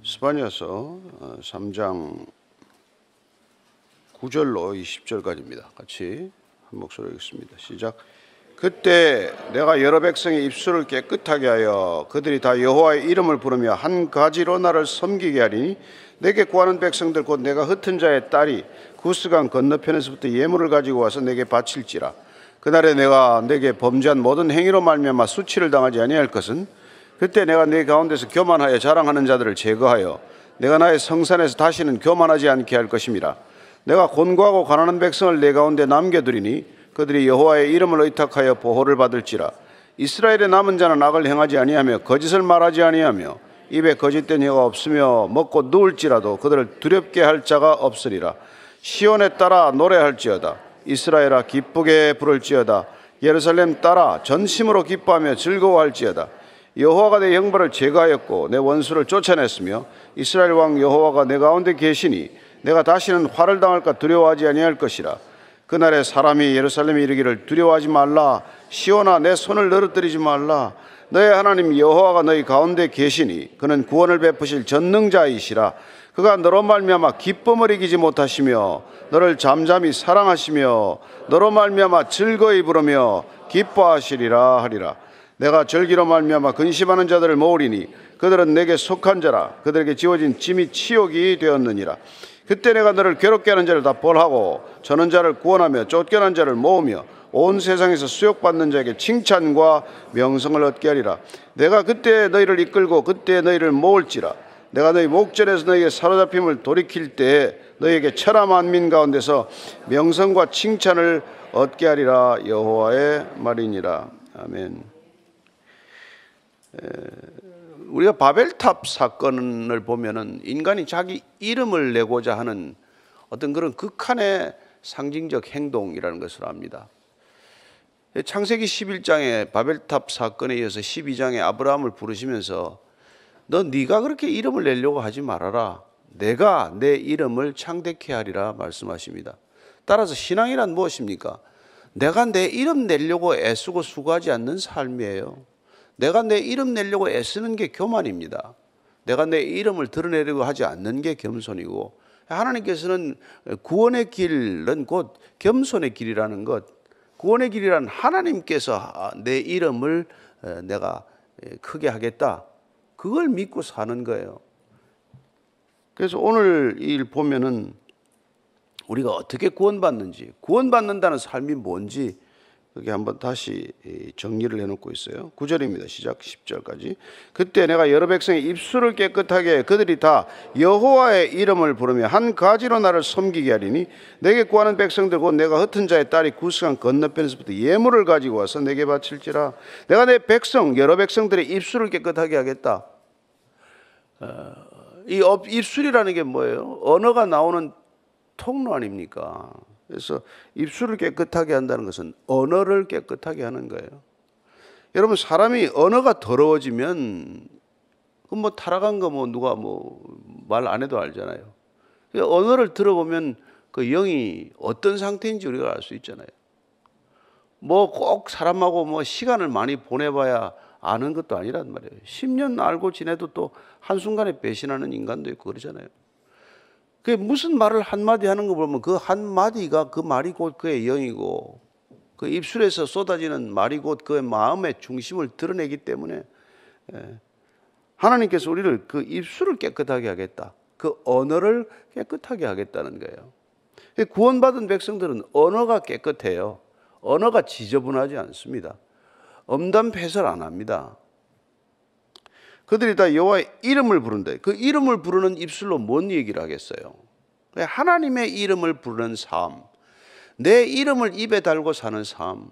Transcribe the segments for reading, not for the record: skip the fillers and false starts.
스바냐서 3장 9절로 20절까지입니다. 같이 한 목소리로 읽겠습니다. 시작. 그때 내가 여러 백성의 입술을 깨끗하게 하여 그들이 다 여호와의 이름을 부르며 한 가지로 나를 섬기게 하리니 내게 구하는 백성들 곧 내가 흩은 자의 딸이 구스강 건너편에서부터 예물을 가지고 와서 내게 바칠지라. 그날에 내가 내게 범죄한 모든 행위로 말미암아 수치를 당하지 아니할 것은 그때 내가 네 가운데서 교만하여 자랑하는 자들을 제거하여 내가 나의 성산에서 다시는 교만하지 않게 할 것임이라. 내가 곤고하고 가난한 백성을 내 가운데 남겨두리니 그들이 여호와의 이름을 의탁하여 보호를 받을지라. 이스라엘의 남은 자는 악을 행하지 아니하며 거짓을 말하지 아니하며 입에 거짓된 혀가 없으며 먹고 누울지라도 그들을 두렵게 할 자가 없으리라. 시온에 따라 노래할지어다. 이스라엘아 기쁘게 부를지어다. 예루살렘 따라 전심으로 기뻐하며 즐거워할지어다. 여호와가 내 형벌을 제거하였고 내 원수를 쫓아냈으며 이스라엘 왕 여호와가 내 가운데 계시니 내가 다시는 화를 당할까 두려워하지 아니할 것이라. 그날에 사람이 예루살렘에 이르기를 두려워하지 말라. 시온아 내 손을 늘어뜨리지 말라. 너의 하나님 여호와가 너희 가운데 계시니 그는 구원을 베푸실 전능자이시라. 그가 너로 말미암아 기쁨을 이기지 못하시며 너를 잠잠히 사랑하시며 너로 말미암아 즐거이 부르며 기뻐하시리라 하리라. 내가 절기로 말미암아 근심하는 자들을 모으리니 그들은 내게 속한 자라. 그들에게 지워진 짐이 치욕이 되었느니라. 그때 내가 너를 괴롭게 하는 자를 다 벌하고 저는 자를 구원하며 쫓겨난 자를 모으며 온 세상에서 수욕받는 자에게 칭찬과 명성을 얻게 하리라. 내가 그때 너희를 이끌고 그때 너희를 모을지라. 내가 너희 목전에서 너희의 사로잡힘을 돌이킬 때에 너희에게 천하 만민 가운데서 명성과 칭찬을 얻게 하리라. 여호와의 말이니라. 아멘. 우리가 바벨탑 사건을 보면은 인간이 자기 이름을 내고자 하는 어떤 그런 극한의 상징적 행동이라는 것을 압니다. 창세기 11장에 바벨탑 사건에 이어서 12장에 아브라함을 부르시면서 네가 그렇게 이름을 내려고 하지 말아라. 내가 내 이름을 창대케 하리라 말씀하십니다. 따라서 신앙이란 무엇입니까? 내가 내 이름 내려고 애쓰고 수고하지 않는 삶이에요. 내가 내 이름 내려고 애쓰는 게 교만입니다. 내가 내 이름을 드러내려고 하지 않는 게 겸손이고, 하나님께서는 구원의 길은 곧 겸손의 길이라는 것, 구원의 길이란 하나님께서 내 이름을 내가 크게 하겠다, 그걸 믿고 사는 거예요. 그래서 오늘 일 보면은 우리가 어떻게 구원받는지, 구원받는다는 삶이 뭔지 그게 한번 다시 정리를 해놓고 있어요. 9절입니다. 시작 10절까지. 그때 내가 여러 백성의 입술을 깨끗하게 해 그들이 다 여호와의 이름을 부르며 한 가지로 나를 섬기게 하리니 내게 구하는 백성들 곧 내가 흩은 자의 딸이 구스강 건너편에서부터 예물을 가지고 와서 내게 바칠지라. 내가 내 백성 여러 백성들의 입술을 깨끗하게 하겠다. 이 입술이라는 게 뭐예요? 언어가 나오는 통로 아닙니까? 그래서 입술을 깨끗하게 한다는 것은 언어를 깨끗하게 하는 거예요. 여러분, 사람이 언어가 더러워지면 뭐 타락한 거 뭐 누가 뭐 말 안 해도 알잖아요. 언어를 들어보면 그 영이 어떤 상태인지 우리가 알 수 있잖아요. 뭐 꼭 사람하고 뭐 시간을 많이 보내봐야 아는 것도 아니란 말이에요. 10년 알고 지내도 또 한순간에 배신하는 인간도 있고 그러잖아요. 그 무슨 말을 한마디 하는 거 보면 그 한마디가 그 말이 곧 그의 영이고 그 입술에서 쏟아지는 말이 곧 그의 마음의 중심을 드러내기 때문에 하나님께서 우리를 그 입술을 깨끗하게 하겠다. 그 언어를 깨끗하게 하겠다는 거예요. 구원받은 백성들은 언어가 깨끗해요. 언어가 지저분하지 않습니다. 엄담패설 안 합니다. 그들이 다 여호와의 이름을 부른다. 그 이름을 부르는 입술로 뭔 얘기를 하겠어요? 하나님의 이름을 부르는 삶, 내 이름을 입에 달고 사는 삶,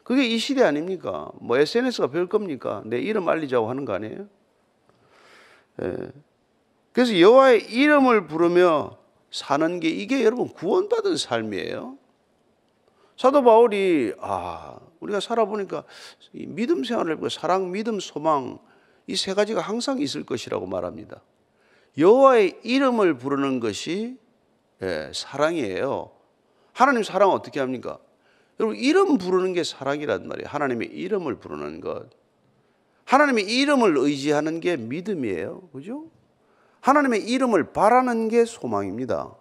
그게 이 시대 아닙니까? 뭐 SNS가 별 겁니까? 내 이름 알리자고 하는 거 아니에요? 그래서 여호와의 이름을 부르며 사는 게 이게 여러분 구원받은 삶이에요. 사도 바울이 우리가 살아보니까 믿음 생활을 해보고 사랑, 믿음, 소망 이 세 가지가 항상 있을 것이라고 말합니다. 여호와의 이름을 부르는 것이 사랑이에요. 하나님 사랑 어떻게 합니까? 여러분, 이름 부르는 게 사랑이란 말이에요. 하나님의 이름을 부르는 것. 하나님의 이름을 의지하는 게 믿음이에요. 그죠? 하나님의 이름을 바라는 게 소망입니다.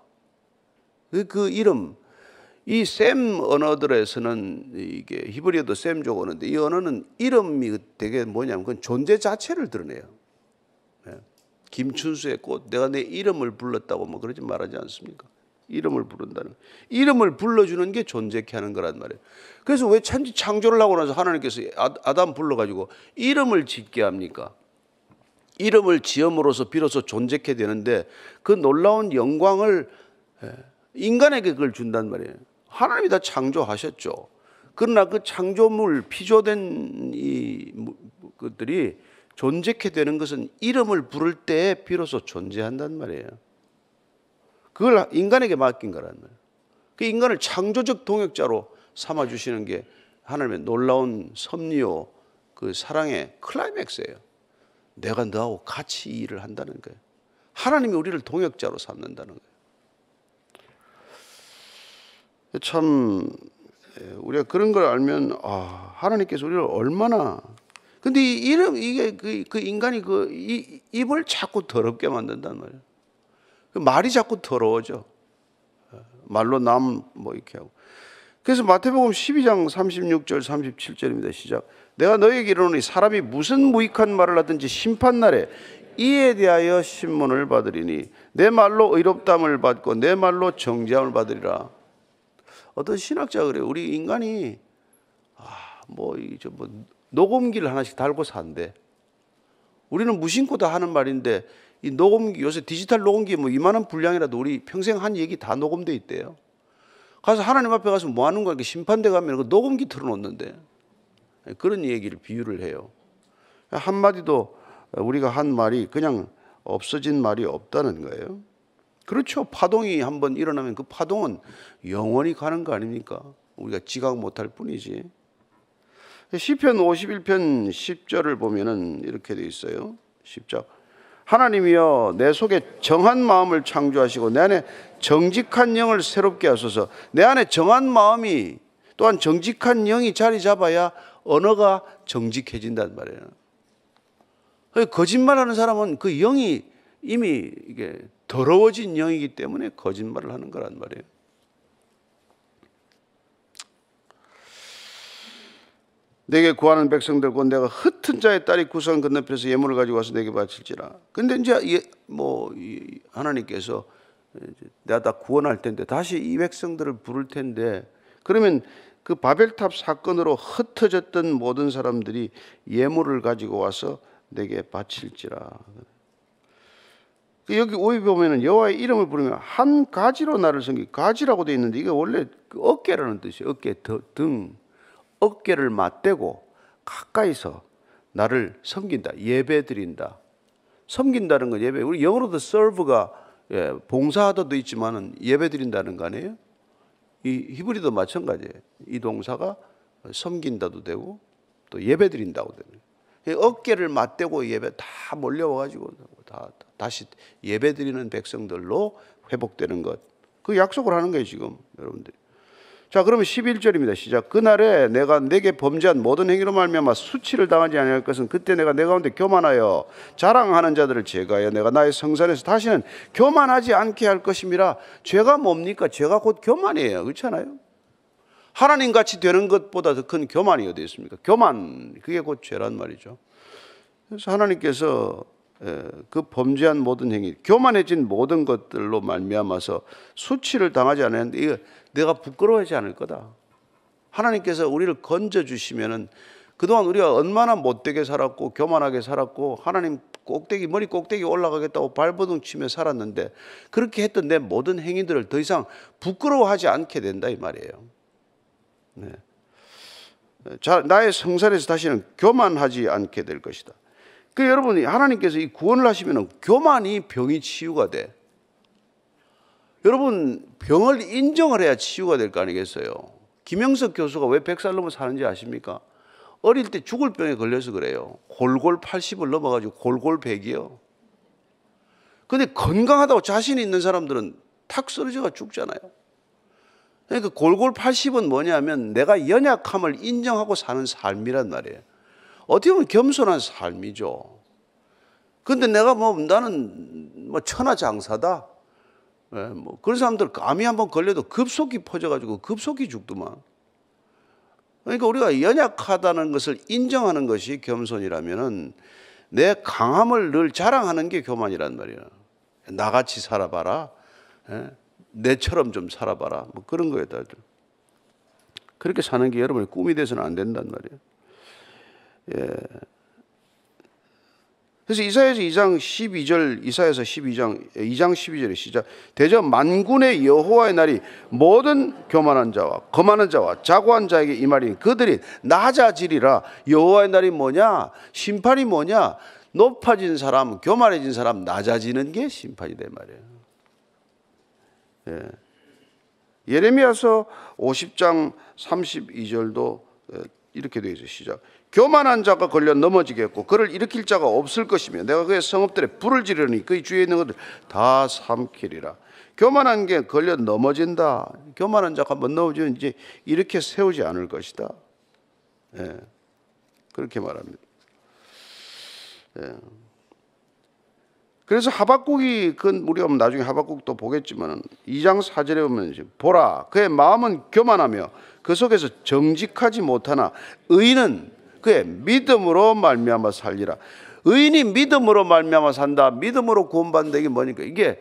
그 이름, 이 셈 언어들에서는 이게 히브리어도 셈족 언어인데 이 언어는 이름이 되게 뭐냐면 그건 존재 자체를 드러내요. 김춘수의 꽃, 내가 내 이름을 불렀다고 뭐 그러지 말하지 않습니까? 이름을 부른다는, 이름을 불러주는 게 존재케 하는 거란 말이에요. 그래서 왜 창조를 하고 나서 하나님께서 아담 불러가지고 이름을 짓게 합니까? 이름을 지음으로써 비로소 존재케 되는데 그 놀라운 영광을 인간에게 그걸 준단 말이에요. 하나님이 다 창조하셨죠. 그러나 그 창조물, 피조된 이 것들이 존재케 되는 것은 이름을 부를 때 비로소 존재한단 말이에요. 그걸 인간에게 맡긴 거란 말이에요. 그 인간을 창조적 동역자로 삼아주시는 게 하나님의 놀라운 섭리요, 그 사랑의 클라이맥스예요. 내가 너하고 같이 이 일을 한다는 거예요. 하나님이 우리를 동역자로 삼는다는 거예요. 참 우리가 그런 걸 알면 하나님께서 우리를 얼마나, 근데 이 이름, 이게 그 인간이 이 입을 자꾸 더럽게 만든단 말이에요. 말이 자꾸 더러워져. 말로 남 뭐 이렇게 하고. 그래서 마태복음 12장 36절 37절입니다. 시작. 내가 너에게 이르노니 사람이 무슨 무익한 말을 하든지 심판날에 이에 대하여 신문을 받으리니 내 말로 의롭담을 받고 내 말로 정죄함을 받으리라. 어떤 신학자가 그래요. 우리 인간이 녹음기를 하나씩 달고 산대. 우리는 무심코 다 하는 말인데 이 녹음기, 요새 디지털 녹음기 뭐 이만한 분량이라도 우리 평생 한 얘기 다 녹음돼 있대요. 가서 하나님 앞에 가서 뭐 하는 거야? 심판대 가면 그 녹음기 틀어놓는데 그런 얘기를 비유를 해요. 한마디도 우리가 한 말이 그냥 없어진 말이 없다는 거예요. 그렇죠. 파동이 한번 일어나면 그 파동은 영원히 가는 거 아닙니까? 우리가 지각 못할 뿐이지. 시편 51편 10절을 보면은 이렇게 돼 있어요. 10절. 하나님이여 내 속에 정한 마음을 창조하시고 내 안에 정직한 영을 새롭게 하소서. 내 안에 정한 마음이 또한 정직한 영이 자리 잡아야 언어가 정직해진단 말이에요. 거짓말하는 사람은 그 영이 이미 이게 더러워진 영이기 때문에 거짓말을 하는 거란 말이에요. 내게 구하는 백성들 곧 내가 흩은 자의 딸이 구성 건너편에서 예물을 가지고 와서 내게 바칠지라. 근데 이제 하나님께서 내가 다 구원할 텐데 다시 이 백성들을 부를 텐데 그러면 그 바벨탑 사건으로 흩어졌던 모든 사람들이 예물을 가지고 와서 내게 바칠지라. 여기 오이 보면은 여호와의 이름을 부르면 한 가지로 나를 섬기, 가지라고 되어 있는데 이게 원래 어깨라는 뜻이에요. 어깨, 등. 어깨를 맞대고 가까이서 나를 섬긴다, 예배 드린다. 섬긴다는 건 예배. 우리 영어로도 serve가 봉사하다도 있지만은 예배 드린다는 거 아니에요? 이 히브리도 마찬가지예요. 이 동사가 섬긴다도 되고 또 예배 드린다고 되는. 어깨를 맞대고 예배 다 몰려와가지고 다시 예배 드리는 백성들로 회복되는 것. 그 약속을 하는 거예요 지금 여러분들이. 자, 그러면 11절입니다. 시작. 그날에 내가 내게 범죄한 모든 행위로 말미암아 수치를 당하지 아니할 것은 그때 내가 내 가운데 교만하여 자랑하는 자들을 제거하여 내가 나의 성산에서 다시는 교만하지 않게 할 것임이라. 죄가 뭡니까? 죄가 곧 교만이에요. 그렇잖아요. 하나님같이 되는 것보다 더 큰 교만이 어디 있습니까? 교만, 그게 곧 죄란 말이죠. 그래서 하나님께서 그 범죄한 모든 행위, 교만해진 모든 것들로 말미암아서 수치를 당하지 않았는데 이거 내가 부끄러워하지 않을 거다. 하나님께서 우리를 건져주시면은 그동안 우리가 얼마나 못되게 살았고 교만하게 살았고 하나님 꼭대기, 머리 꼭대기 올라가겠다고 발버둥 치며 살았는데 그렇게 했던 내 모든 행위들을 더 이상 부끄러워하지 않게 된다 이 말이에요. 네. 자, 나의 성산에서 다시는 교만하지 않게 될 것이다. 그 여러분이 하나님께서 이 구원을 하시면 교만이 병이 치유가 돼. 여러분 병을 인정을 해야 치유가 될 거 아니겠어요? 김영석 교수가 왜 100살 넘어 사는지 아십니까? 어릴 때 죽을 병에 걸려서 그래요. 골골 80을 넘어가지고 골골 100이요. 근데 건강하다고 자신 있는 사람들은 탁 쓰러져가 죽잖아요. 그러니까 골골 80은 뭐냐면 내가 연약함을 인정하고 사는 삶이란 말이에요. 어떻게 보면 겸손한 삶이죠. 근데 내가 나는 뭐 천하장사다. 예, 뭐 그런 사람들 감이 한번 걸려도 급속히 퍼져가지고 급속히 죽더만. 그러니까 우리가 연약하다는 것을 인정하는 것이 겸손이라면은 내 강함을 늘 자랑하는 게 교만이란 말이야. 나같이 살아봐라. 예? 내처럼 좀 살아봐라. 뭐 그런 거에 다들. 그렇게 사는 게 여러분의 꿈이 돼서는 안 된단 말이에요. 예. 그래서 이사야서 2장 12절, 이사야서 2장 12절의 시작. 대저 만군의 여호와의 날이 모든 교만한 자와 거만한 자와 자고한 자에게 임하리니 그들이 낮아지리라. 여호와의 날이 뭐냐? 심판이 뭐냐? 높아진 사람, 교만해진 사람 낮아지는 게 심판이 된 말이에요. 예. 예레미야서 50장 32절도 이렇게 되어 있어요. 시작. 교만한 자가 걸려 넘어지겠고 그를 일으킬 자가 없을 것이며 내가 그의 성읍들에 불을 지르니 그의 주위에 있는 것들 다 삼키리라. 교만한 게 걸려 넘어진다. 교만한 자가 한번 넘어지면 이제 이렇게 세우지 않을 것이다. 예. 그렇게 말합니다. 예. 그래서 하박국이 우리가 나중에 하박국도 보겠지만 2장 4절에 보면 보라 그의 마음은 교만하며 그 속에서 정직하지 못하나 의인은 그의 믿음으로 말미암아 살리라. 의인이 믿음으로 말미암아 산다. 믿음으로 구원받는다. 이게 뭐니까 이게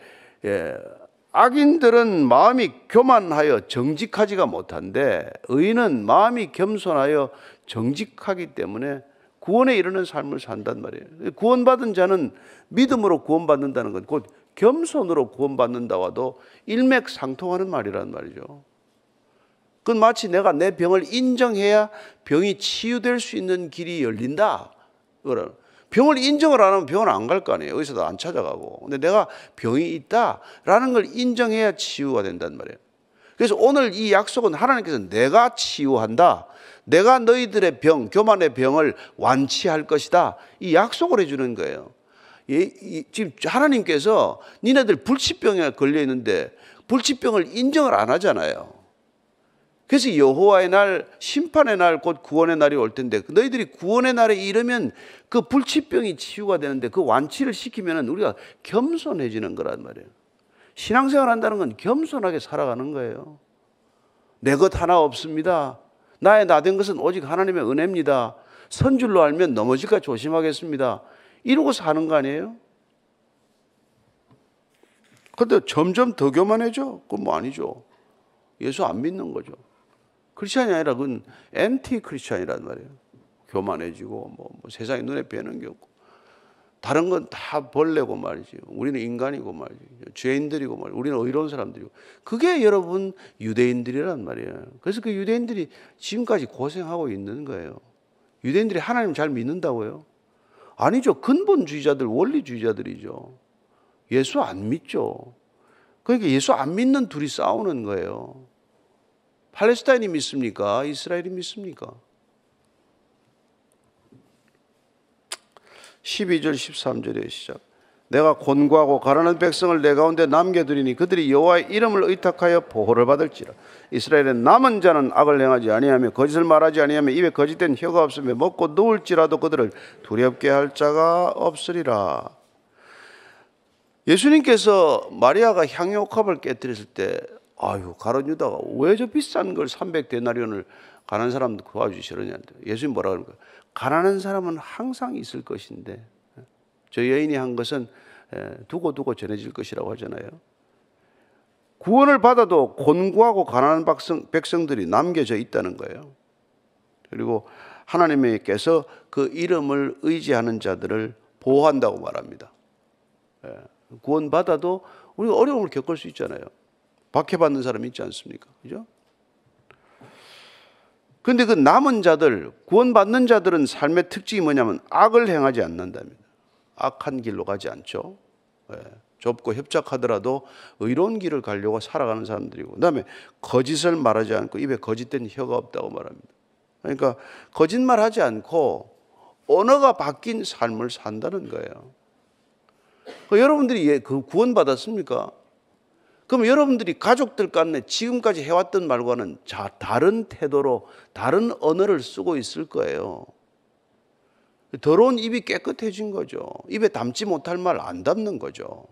악인들은 마음이 교만하여 정직하지가 못한데 의인은 마음이 겸손하여 정직하기 때문에 구원에 이르는 삶을 산단 말이에요. 구원받은 자는 믿음으로 구원받는다는 건 곧 겸손으로 구원받는다와도 일맥상통하는 말이란 말이죠. 그건 마치 내가 내 병을 인정해야 병이 치유될 수 있는 길이 열린다. 병을 인정을 안 하면 병원 안 갈 거 아니에요. 의사도 안 찾아가고. 근데 내가 병이 있다라는 걸 인정해야 치유가 된단 말이에요. 그래서 오늘 이 약속은 하나님께서 내가 치유한다. 내가 너희들의 병, 교만의 병을 완치할 것이다. 이 약속을 해주는 거예요. 지금 하나님께서 니네들 불치병에 걸려 있는데 불치병을 인정을 안 하잖아요. 그래서 여호와의 날, 심판의 날, 곧 구원의 날이 올 텐데 너희들이 구원의 날에 이르면 그 불치병이 치유가 되는데 그 완치를 시키면 우리가 겸손해지는 거란 말이에요. 신앙생활 한다는 건 겸손하게 살아가는 거예요. 내 것 하나 없습니다. 나의 나된 것은 오직 하나님의 은혜입니다. 선줄로 알면 넘어질까 조심하겠습니다. 이러고 사는 거 아니에요? 근데 점점 더 교만해져? 그건 뭐 아니죠. 예수 안 믿는 거죠. 크리스찬이 아니라 그건 앤티 크리스찬이란 말이에요. 교만해지고 뭐 세상에 눈에 뵈는 게 없고 다른 건 다 벌레고 말이지. 우리는 인간이고 말이지. 죄인들이고 말이지. 우리는 의로운 사람들이고. 그게 여러분 유대인들이란 말이에요. 그래서 그 유대인들이 지금까지 고생하고 있는 거예요. 유대인들이 하나님 잘 믿는다고요? 아니죠. 근본주의자들, 원리주의자들이죠. 예수 안 믿죠. 그러니까 예수 안 믿는 둘이 싸우는 거예요. 팔레스타인이 믿습니까? 이스라엘이 믿습니까? 12절 13절의 시작. 내가 곤고하고 가난한 백성을 내 가운데 남겨두리니 그들이 여호와의 이름을 의탁하여 보호를 받을지라. 이스라엘의 남은 자는 악을 행하지 아니하며 거짓을 말하지 아니하며 입에 거짓된 혀가 없으며 먹고 누울지라도 그들을 두렵게 할 자가 없으리라. 예수님께서 마리아가 향유옥합을 깨뜨렸을 때 아유 가룟 유다가 왜 저 비싼 걸 300데나리온을 가난한 사람도 도와주시려냐. 예수님 뭐라 그러는 거예요? 가난한 사람은 항상 있을 것인데 저 여인이 한 것은 두고 전해질 것이라고 하잖아요. 구원을 받아도 곤고하고 가난한 백성들이 남겨져 있다는 거예요. 그리고 하나님께서 그 이름을 의지하는 자들을 보호한다고 말합니다. 구원 받아도 우리가 어려움을 겪을 수 있잖아요. 박해받는 사람이 있지 않습니까? 그죠? 그런데 그 남은 자들, 구원받는 자들은 삶의 특징이 뭐냐면 악을 행하지 않는답니다. 악한 길로 가지 않죠. 좁고 협착하더라도 의로운 길을 가려고 살아가는 사람들이고, 그 다음에 거짓을 말하지 않고 입에 거짓된 혀가 없다고 말합니다. 그러니까 거짓말하지 않고 언어가 바뀐 삶을 산다는 거예요. 여러분들이 그 구원받았습니까? 그럼 여러분들이 가족들 간에 지금까지 해왔던 말과는 다른 태도로 다른 언어를 쓰고 있을 거예요. 더러운 입이 깨끗해진 거죠. 입에 담지 못할 말 안 담는 거죠.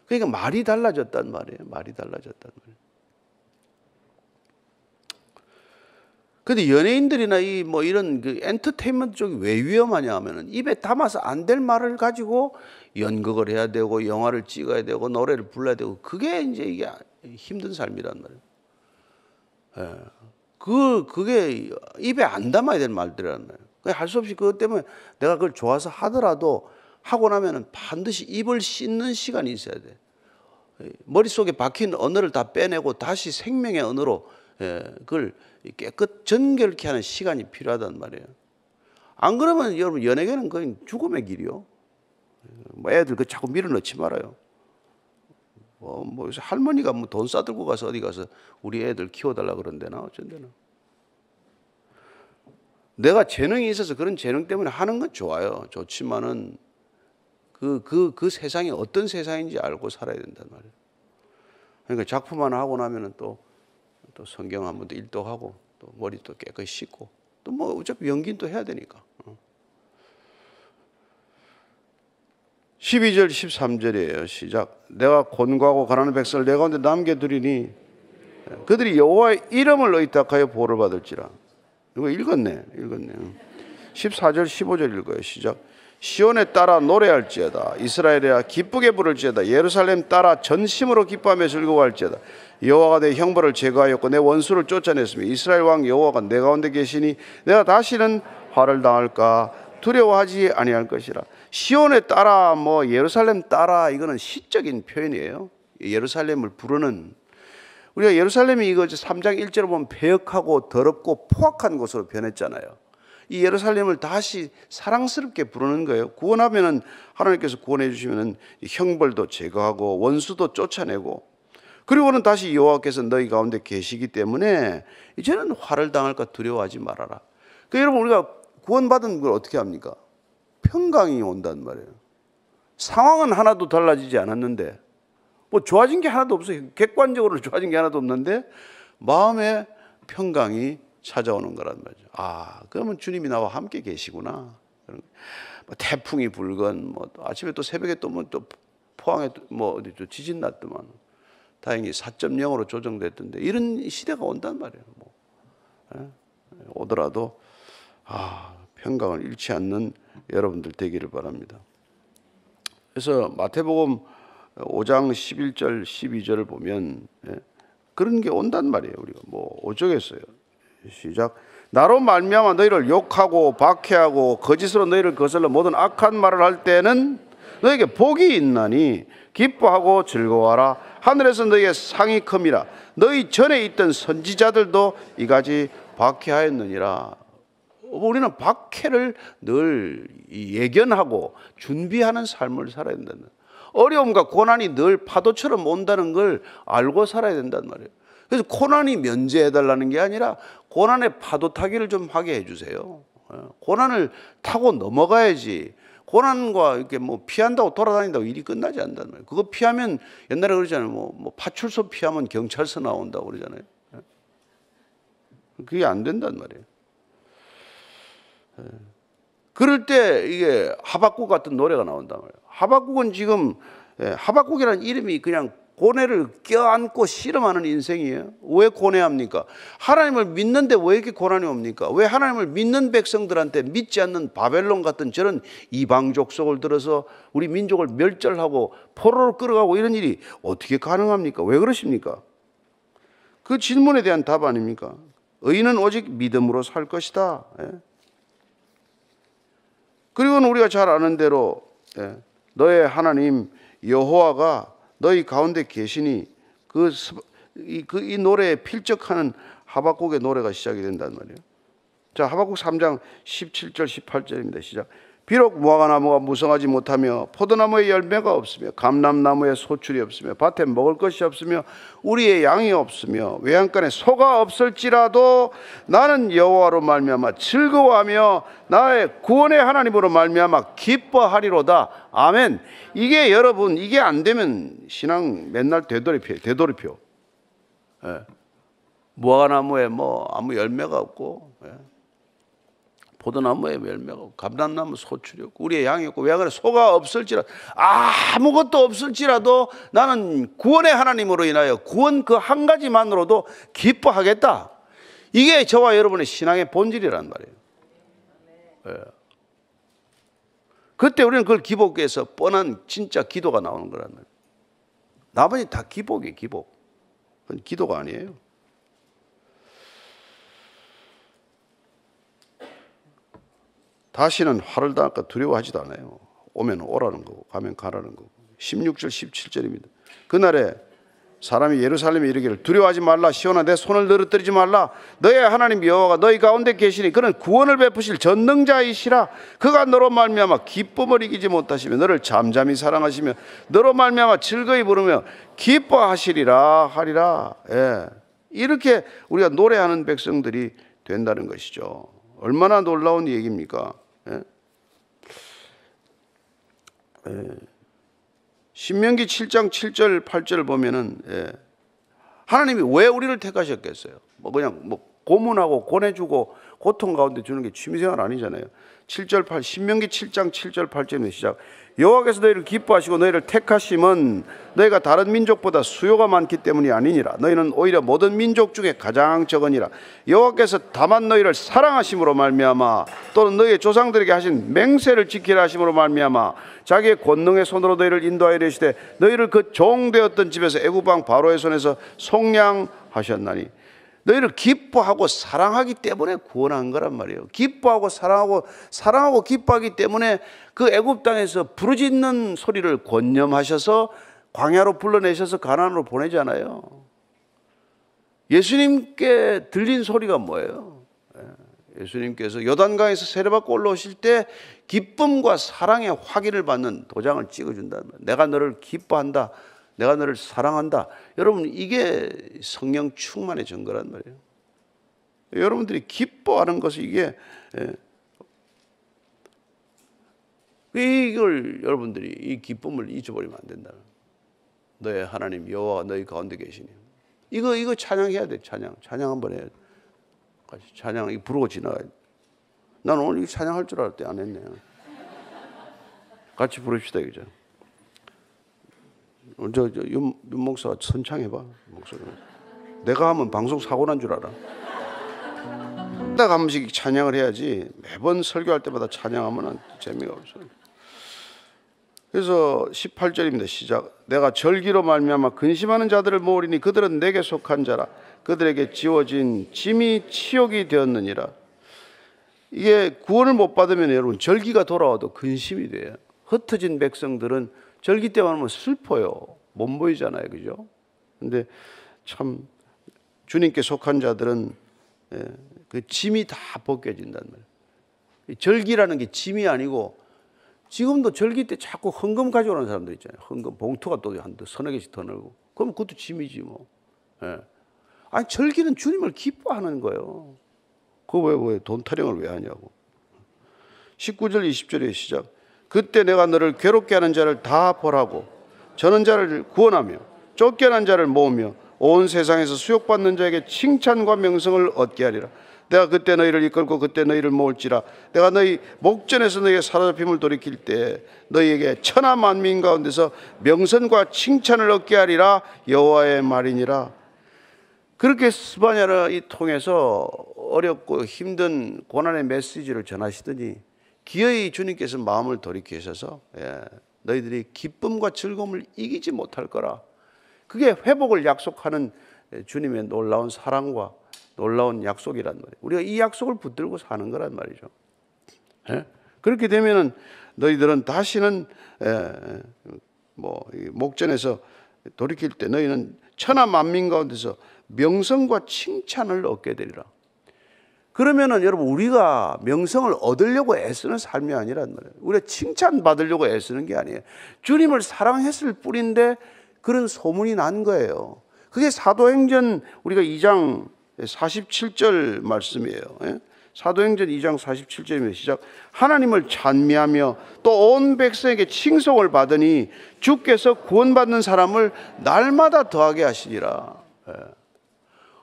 그러니까 말이 달라졌단 말이에요. 말이 달라졌단 말이에요. 근데 연예인들이나 뭐 이런 그 엔터테인먼트 쪽이 왜 위험하냐 하면은 입에 담아서 안 될 말을 가지고 연극을 해야 되고 영화를 찍어야 되고 노래를 불러야 되고 그게 이제 이게 힘든 삶이란 말이에요. 예. 그게 입에 안 담아야 될 말들이란 말이에요. 할 수 없이 그것 때문에 내가 그걸 좋아서 하더라도 하고 나면은 반드시 입을 씻는 시간이 있어야 돼. 머릿속에 박힌 언어를 다 빼내고 다시 생명의 언어로 그걸 깨끗 정결케 하는 시간이 필요하단 말이에요. 안 그러면 여러분 연예계는 거의 죽음의 길이요. 뭐 애들 그 자꾸 밀어넣지 말아요. 뭐 할머니가 뭐 돈 싸들고 가서 어디 가서 우리 애들 키워달라 그런데나 어쩐데나. 내가 재능이 있어서 그런 재능 때문에 하는 건 좋아요. 좋지만은 그 세상이 어떤 세상인지 알고 살아야 된단 말이에요. 그러니까 작품 하나 하고 나면은 또 성경 한 번 더 일독하고 또 머리 또 깨끗이 씻고 또 뭐 어차피 연기는 또 해야 되니까. 12절 13절이에요. 시작. 내가 곤고하고 가난한 백성을 내 가운데 남겨두리니 그들이 여호와의 이름을 의탁하여 보호를 받을지라. 이거 읽었네. 14절 15절 읽어요. 시작. 시온에 따라 노래할지어다. 이스라엘이야 기쁘게 부를지어다. 예루살렘 따라 전심으로 기뻐하며 즐거워할지어다. 여호와가 내 형벌을 제거하였고 내 원수를 쫓아냈으며 이스라엘 왕 여호와가 내 가운데 계시니 내가 다시는 화를 당할까 두려워하지 아니할 것이라. 시온에 따라 뭐 예루살렘 따라 이거는 시적인 표현이에요. 예루살렘을 부르는, 우리가 예루살렘이 이거 3장 1절에 보면 배역하고 더럽고 포악한 곳으로 변했잖아요. 이 예루살렘을 다시 사랑스럽게 부르는 거예요. 구원하면은 하나님께서 구원해 주시면은 형벌도 제거하고 원수도 쫓아내고, 그리고는 다시 여호와께서 너희 가운데 계시기 때문에 이제는 화를 당할까 두려워하지 말아라. 그러니까 여러분 우리가 구원받은 걸 어떻게 합니까? 평강이 온단 말이에요. 상황은 하나도 달라지지 않았는데 뭐 좋아진 게 하나도 없어요. 객관적으로 좋아진 게 하나도 없는데 마음에 평강이 찾아오는 거란 말이죠. 아, 그러면 주님이 나와 함께 계시구나. 뭐 태풍이 불건 뭐 아침에 또 새벽에 또 포항에 뭐 어디 지진 났더만 다행히 4.0으로 조정됐던데 이런 시대가 온단 말이에요. 뭐 오더라도 평강을 잃지 않는 여러분들 되기를 바랍니다. 그래서 마태복음 5장 11절 12절을 보면 그런 게 온단 말이에요. 우리가 뭐 어쩌겠어요. 시작. 나로 말미암아 너희를 욕하고 박해하고 거짓으로 너희를 거슬러 모든 악한 말을 할 때는 너에게 복이 있나니 기뻐하고 즐거워하라. 하늘에서 너희의 상이 큼이라. 너희 전에 있던 선지자들도 이같이 박해하였느니라. 우리는 박해를 늘 예견하고 준비하는 삶을 살아야 된다는, 어려움과 고난이 늘 파도처럼 온다는 걸 알고 살아야 된단 말이에요. 그래서 고난이 면제해달라는 게 아니라 고난의 파도 타기를 좀 하게 해주세요. 고난을 타고 넘어가야지 고난과 이렇게 뭐 피한다고 돌아다닌다고 일이 끝나지 않는단 말이에요. 그거 피하면 옛날에 그러잖아요. 뭐 파출소 피하면 경찰서 나온다고 그러잖아요. 그게 안 된단 말이에요. 그럴 때 이게 하박국 같은 노래가 나온단 말이에요. 하박국은 지금 하박국이라는 이름이 그냥 고뇌를 껴안고 씨름하는 인생이에요. 왜 고뇌합니까? 하나님을 믿는데 왜 이렇게 고난이 옵니까? 왜 하나님을 믿는 백성들한테 믿지 않는 바벨론 같은 저런 이방 족속을 들어서 우리 민족을 멸절하고 포로로 끌어가고 이런 일이 어떻게 가능합니까? 왜 그러십니까? 그 질문에 대한 답 아닙니까? 의인은 오직 믿음으로 살 것이다. 그리고는 우리가 잘 아는 대로 너의 하나님 여호와가 너희 가운데 계시니 이 노래에 필적하는 하박국의 노래가 시작이 된단 말이에요. 자, 하박국 3장 17절 18절입니다. 시작. 비록 무화과나무가 무성하지 못하며 포도나무에 열매가 없으며 감람나무에 소출이 없으며 밭에 먹을 것이 없으며 우리의 양이 없으며 외양간에 소가 없을지라도 나는 여호와로 말미암아 즐거워하며 나의 구원의 하나님으로 말미암아 기뻐하리로다. 아멘. 이게 여러분, 이게 안 되면 신앙 맨날 되돌이표. 무화과나무에 뭐 아무 열매가 없고 포도나무에 열매가 감람나무 소출이었고 우리의 양이었고 왜 그래? 소가 없을지라도 아무것도 없을지라도 나는 구원의 하나님으로 인하여 구원 그 한 가지만으로도 기뻐하겠다. 이게 저와 여러분의 신앙의 본질이란 말이에요. 예. 그때 우리는 그걸 기복해서 뻔한 진짜 기도가 나오는 거란 말이에요. 나머지 다 기복이에요. 기복. 그건 기도가 아니에요. 다시는 화를 당할까 두려워하지도 않아요. 오면 오라는 거고 가면 가라는 거고. 16절 17절입니다. 그날에 사람이 예루살렘에 이르기를 두려워하지 말라. 시온아 내 손을 늘어뜨리지 말라. 너의 하나님 여호와가 너희 가운데 계시니 그는 구원을 베푸실 전능자이시라. 그가 너로 말미암아 기쁨을 이기지 못하시며 너를 잠잠히 사랑하시며 너로 말미암아 즐거이 부르며 기뻐하시리라 하리라. 예. 이렇게 우리가 노래하는 백성들이 된다는 것이죠. 얼마나 놀라운 얘기입니까? 예? 예. 신명기 7장 7절 8절을 보면은 예. 하나님이 왜 우리를 택하셨겠어요? 뭐 그냥 뭐 고문하고 고뇌주고 고통 가운데 주는 게 취미생활 아니잖아요. 7절 8 신명기 7장 7절 8절의 시작. 여호와께서 너희를 기뻐하시고 너희를 택하심은 너희가 다른 민족보다 수요가 많기 때문이 아니니라. 너희는 오히려 모든 민족 중에 가장 적으니라. 여호와께서 다만 너희를 사랑하심으로 말미암아 또는 너희의 조상들에게 하신 맹세를 지키라 하심으로 말미암아 자기의 권능의 손으로 너희를 인도하여 이르시되 너희를 그 종되었던 집에서 애굽 왕 바로의 손에서 속량하셨나니. 너희를 기뻐하고 사랑하기 때문에 구원한 거란 말이에요. 기뻐하고 사랑하고 기뻐하기 때문에 그 애굽 땅에서 부르짖는 소리를 권념하셔서 광야로 불러내셔서 가나안으로 보내잖아요. 예수님께 들린 소리가 뭐예요? 예수님께서 요단강에서 세례받고 올라오실 때 기쁨과 사랑의 확인을 받는 도장을 찍어준다는 말이에요. 내가 너를 기뻐한다. 내가 너를 사랑한다. 여러분 이게 성령 충만의 증거란 말이에요. 여러분들이 기뻐하는 것이 이게 이걸 여러분들이 이 기쁨을 잊어버리면 안 된다. 너의 하나님 여호와가 너희 가운데 계시니. 이거 찬양해야 돼. 찬양 한번 해야 돼. 같이 찬양 이 부르고 지나가야 돼. 난 오늘 이 찬양할 줄 알았대 안 했네. 같이 부릅시다 그죠? 윤 목사가 선창해봐 목소리. 내가 하면 방송 사고 난 줄 알아. 딱 한 번씩 찬양을 해야지 매번 설교할 때마다 찬양하면 재미가 없어요. 그래서 18절입니다. 시작. 내가 절기로 말미암아 근심하는 자들을 모으리니 그들은 내게 속한 자라. 그들에게 지워진 짐이 치욕이 되었느니라. 이게 구원을 못 받으면 여러분 절기가 돌아와도 근심이 돼요. 흩어진 백성들은 절기 때만 하면 슬퍼요. 못 보이잖아요. 그죠? 근데 참 주님께 속한 자들은 그 짐이 다 벗겨진단 말이에요. 절기라는 게 짐이 아니고 지금도 절기 때 자꾸 헌금 가져오는 사람들 있잖아요. 헌금 봉투가 또 한 서너 개씩 더 늘고. 그럼 그것도 짐이지 뭐. 예. 아니 절기는 주님을 기뻐하는 거예요. 그거 왜 돈 타령을 왜 하냐고. 19절 20절의 시작. 그때 내가 너를 괴롭게 하는 자를 다 벌하고 저는 자를 구원하며 쫓겨난 자를 모으며 온 세상에서 수욕받는 자에게 칭찬과 명성을 얻게 하리라. 내가 그때 너희를 이끌고 그때 너희를 모을지라. 내가 너희 목전에서 너희의 사로잡힘을 돌이킬 때 너희에게 천하 만민 가운데서 명성과 칭찬을 얻게 하리라. 여호와의 말이니라. 그렇게 스바냐를 통해서 어렵고 힘든 고난의 메시지를 전하시더니 기어이 주님께서 마음을 돌이키셔서 너희들이 기쁨과 즐거움을 이기지 못할 거라. 그게 회복을 약속하는 주님의 놀라운 사랑과 놀라운 약속이란 말이에요. 우리가 이 약속을 붙들고 사는 거란 말이죠. 그렇게 되면은 너희들은 다시는 목전에서 돌이킬 때 너희는 천하 만민 가운데서 명성과 칭찬을 얻게 되리라. 그러면은 여러분 우리가 명성을 얻으려고 애쓰는 삶이 아니란 말이에요. 우리가 칭찬 받으려고 애쓰는 게 아니에요. 주님을 사랑했을 뿐인데 그런 소문이 난 거예요. 그게 사도행전 우리가 2장 47절 말씀이에요. 사도행전 2장 47절입니다. 시작. 하나님을 찬미하며 또 온 백성에게 칭송을 받으니 주께서 구원받는 사람을 날마다 더하게 하시니라.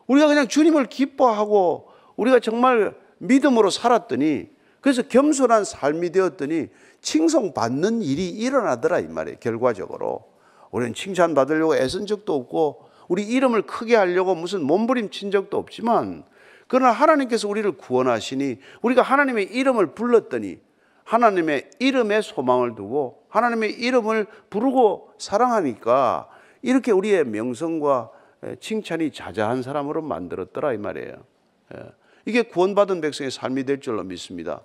우리가 그냥 주님을 기뻐하고 우리가 정말 믿음으로 살았더니 그래서 겸손한 삶이 되었더니 칭송받는 일이 일어나더라 이 말이에요. 결과적으로 우리는 칭찬받으려고 애쓴 적도 없고 우리 이름을 크게 하려고 무슨 몸부림친 적도 없지만, 그러나 하나님께서 우리를 구원하시니 우리가 하나님의 이름을 불렀더니 하나님의 이름에 소망을 두고 하나님의 이름을 부르고 사랑하니까 이렇게 우리의 명성과 칭찬이 자자한 사람으로 만들었더라 이 말이에요. 이게 구원받은 백성의 삶이 될 줄로 믿습니다.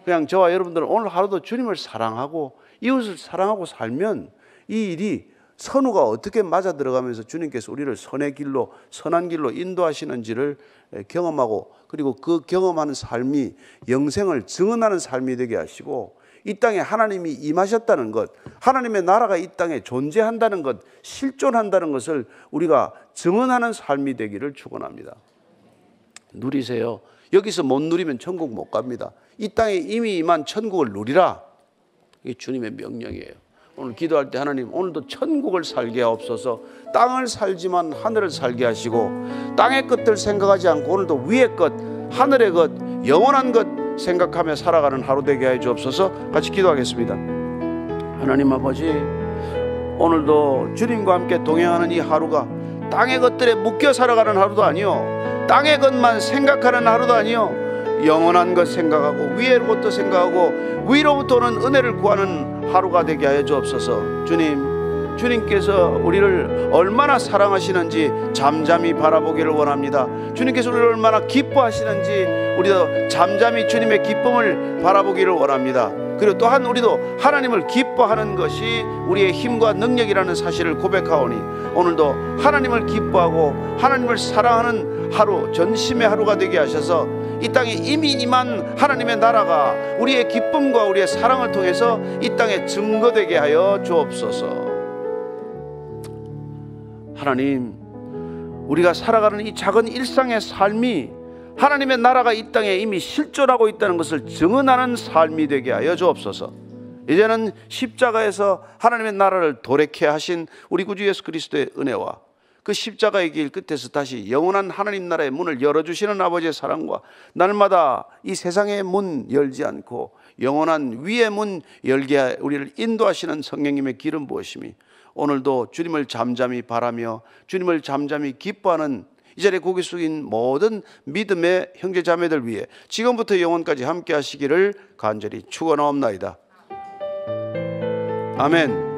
그냥 저와 여러분들은 오늘 하루도 주님을 사랑하고 이웃을 사랑하고 살면 이 일이 선우가 어떻게 맞아 들어가면서 주님께서 우리를 선의 길로, 선한 길로 인도하시는지를 경험하고, 그리고 그 경험하는 삶이 영생을 증언하는 삶이 되게 하시고, 이 땅에 하나님이 임하셨다는 것, 하나님의 나라가 이 땅에 존재한다는 것, 실존한다는 것을 우리가 증언하는 삶이 되기를 축원합니다. 누리세요. 여기서 못 누리면 천국 못 갑니다. 이 땅에 이미 임한 천국을 누리라. 이게 주님의 명령이에요. 오늘 기도할 때 하나님 오늘도 천국을 살게 하옵소서. 땅을 살지만 하늘을 살게 하시고, 땅의 것들 생각하지 않고 오늘도 위의 것, 하늘의 것, 영원한 것 생각하며 살아가는 하루 되게 해 주옵소서. 같이 기도하겠습니다. 하나님 아버지, 오늘도 주님과 함께 동행하는 이 하루가 땅의 것들에 묶여 살아가는 하루도 아니요, 땅의 것만 생각하는 하루도 아니요, 영원한 것 생각하고 위의 것도 생각하고 위로부터 오는 은혜를 구하는 하루가 되게 하여 주옵소서. 주님께서 우리를 얼마나 사랑하시는지 잠잠히 바라보기를 원합니다. 주님께서 우리를 얼마나 기뻐하시는지 우리도 잠잠히 주님의 기쁨을 바라보기를 원합니다. 그리고 또한 우리도 하나님을 기뻐하는 것이 우리의 힘과 능력이라는 사실을 고백하오니 오늘도 하나님을 기뻐하고 하나님을 사랑하는 하루, 전심의 하루가 되게 하셔서 이 땅에 이미 임한 하나님의 나라가 우리의 기쁨과 우리의 사랑을 통해서 이 땅에 증거되게 하여 주옵소서. 하나님, 우리가 살아가는 이 작은 일상의 삶이 하나님의 나라가 이 땅에 이미 실존하고 있다는 것을 증언하는 삶이 되게 하여 주옵소서. 이제는 십자가에서 하나님의 나라를 도래케 하신 우리 구주 예수 그리스도의 은혜와 그 십자가의 길 끝에서 다시 영원한 하나님 나라의 문을 열어주시는 아버지의 사랑과 날마다 이 세상의 문 열지 않고 영원한 위의 문 열게 우리를 인도하시는 성령님의 기름 부으심이 오늘도 주님을 잠잠히 바라며 주님을 잠잠히 기뻐하는 이 자리에 고개 숙인 모든 믿음의 형제 자매들 위해 지금부터 영원까지 함께 하시기를 간절히 축원하옵나이다. 아멘.